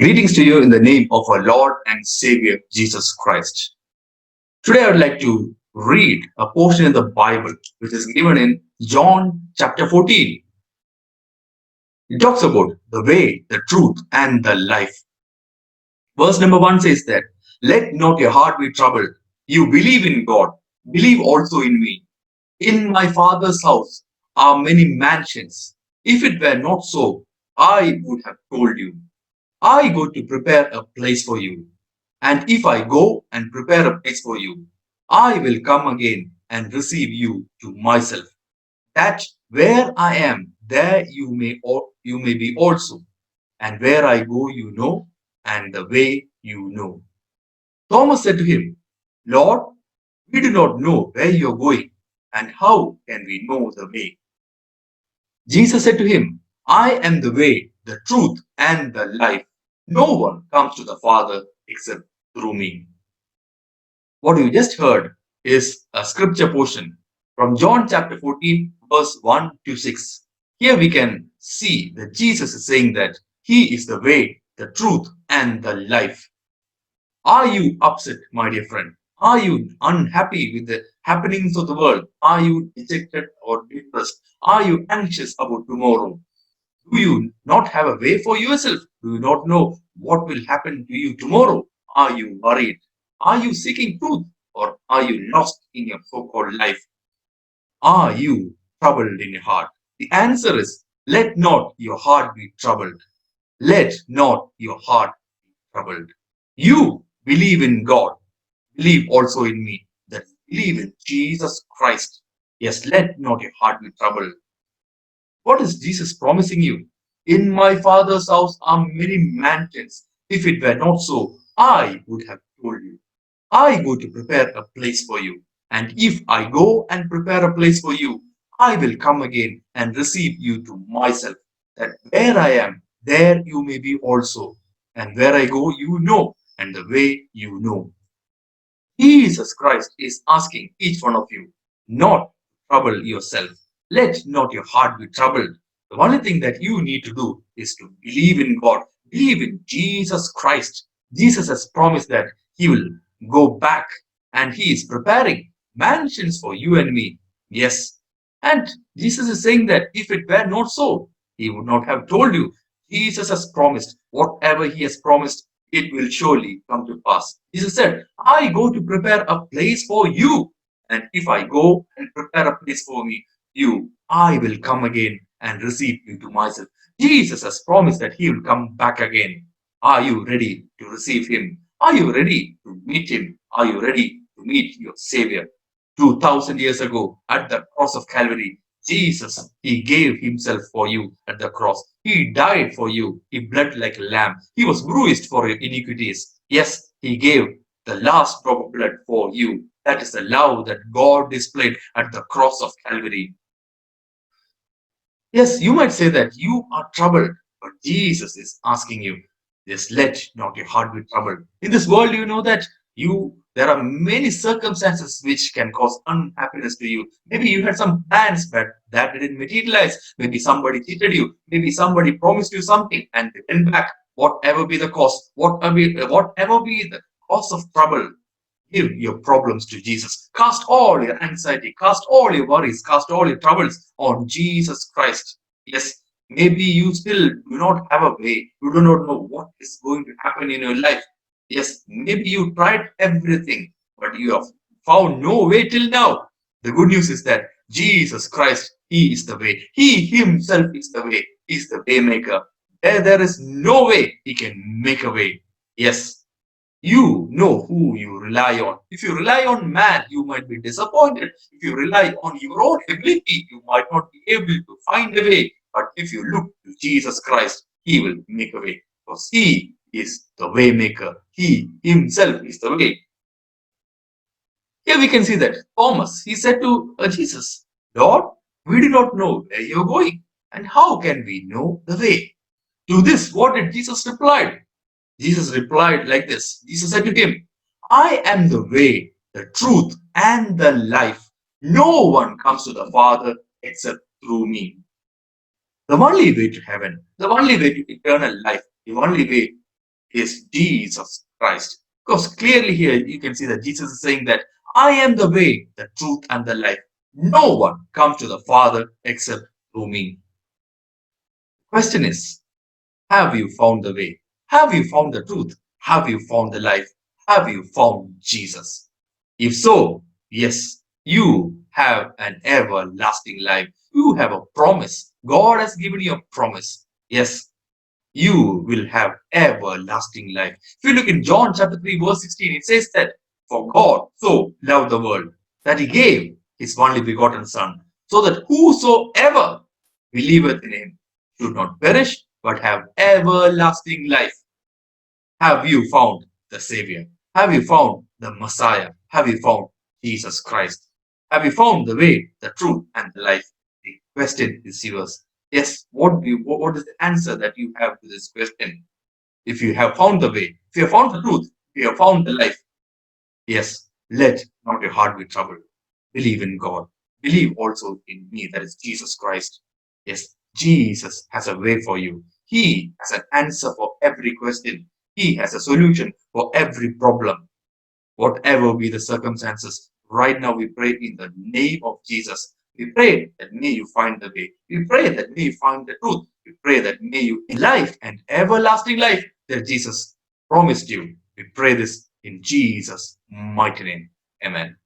Greetings to you in the name of our Lord and Savior Jesus Christ. Today I would like to read a portion in the Bible which is given in John chapter 14. It talks about the way, the truth, and the life. Verse number 1 says that, "Let not your heart be troubled. You believe in God, believe also in me. In my Father's house are many mansions. If it were not so, I would have told you. I go to prepare a place for you. And if I go and prepare a place for you, I will come again and receive you to myself, that where I am, there you may be also. And where I go, you know, and the way you know." Thomas said to him, "Lord, we do not know where you are going, and how can we know the way?" Jesus said to him, "I am the way, the truth, and the life. No one comes to the Father except through me." What you just heard is a scripture portion from John chapter 14, verse 1 to 6. Here we can see that Jesus is saying that He is the way, the truth, and the life. Are you upset, my dear friend? Are you unhappy with the happenings of the world? Are you dejected or depressed? Are you anxious about tomorrow? Do you not have a way for yourself? Do you not know what will happen to you tomorrow? Are you worried? Are you seeking truth? Or are you lost in your so called life? Are you troubled in your heart? The answer is, let not your heart be troubled. Let not your heart be troubled. You believe in God, believe also in me. That believe in Jesus Christ. Yes, let not your heart be troubled. What is Jesus promising you? In my Father's house are many mansions. If it were not so, I would have told you. I go to prepare a place for you. And if I go and prepare a place for you, I will come again and receive you to myself, that where I am, there you may be also. And where I go, you know, and the way you know. Jesus Christ is asking each one of you not to trouble yourself. Let not your heart be troubled. The only thing that you need to do is to believe in God, believe in Jesus Christ. Jesus has promised that He will go back and He is preparing mansions for you and me. Yes. And Jesus is saying that if it were not so, He would not have told you. Jesus has promised whatever He has promised, it will surely come to pass. Jesus said, I go to prepare a place for you. And if I go and prepare a place for you, I will come again and receive you to myself. Jesus has promised that He will come back again. Are you ready to receive Him? Are you ready to meet Him? Are you ready to meet your Savior? 2000 years ago, at the cross of Calvary, Jesus, He gave Himself for you at the cross. He died for you. He bled like a lamb. He was bruised for your iniquities. Yes, He gave the last drop of blood for you. That is the love that God displayed at the cross of Calvary. Yes, you might say that you are troubled, but Jesus is asking you, just let not your heart be troubled. In this world, you know that there are many circumstances which can cause unhappiness to you. Maybe you had some plans, but that didn't materialize. Maybe somebody cheated you. Maybe somebody promised you something and they went back. Whatever be the cause, whatever be the cause of trouble, give your problems to Jesus. Cast all your anxiety, cast all your worries, cast all your troubles on Jesus Christ. Yes, maybe you still do not have a way. You do not know what is going to happen in your life. Yes, maybe you tried everything, but you have found no way till now. The good news is that Jesus Christ, He is the way. He Himself is the way. He is the way maker. There is no way He can make a way. Yes, you know who you rely on. If you rely on man, you might be disappointed. If you rely on your own ability, you might not be able to find a way. But if you look to Jesus Christ, He will make a way because He is the way maker. He Himself is the way. Here we can see that Thomas, he said to Jesus, Lord, we do not know where you're going, and how can we know the way? To this, what did Jesus reply? Jesus replied like this. Jesus said to him, I am the way, the truth, and the life. No one comes to the Father except through me. The only way to heaven, the only way to eternal life, the only way is Jesus Christ. Because clearly here you can see that Jesus is saying that I am the way, the truth, and the life. No one comes to the Father except through me. Question is, have you found the way? Have you found the truth? Have you found the life? Have you found Jesus? If so, yes, you have an everlasting life. You have a promise. God has given you a promise. Yes, you will have everlasting life. If you look in John chapter 3, verse 16, it says that for God so loved the world that he gave his only begotten Son, so that whosoever believeth in him should not perish but have everlasting life. Have you found the Savior? Have you found the Messiah? Have you found Jesus Christ? Have you found the way, the truth, and the life? The question is yours. Yes, what is the answer that you have to this question? If you have found the way, if you have found the truth, if you have found the life, yes, let not your heart be troubled. Believe in God. Believe also in me, that is Jesus Christ. Yes, Jesus has a way for you. He has an answer for every question. He has a solution for every problem. Whatever be the circumstances, right now we pray in the name of Jesus. We pray that may you find the way. We pray that may you find the truth. We pray that may you in life and everlasting life that Jesus promised you. We pray this in Jesus' mighty name. Amen.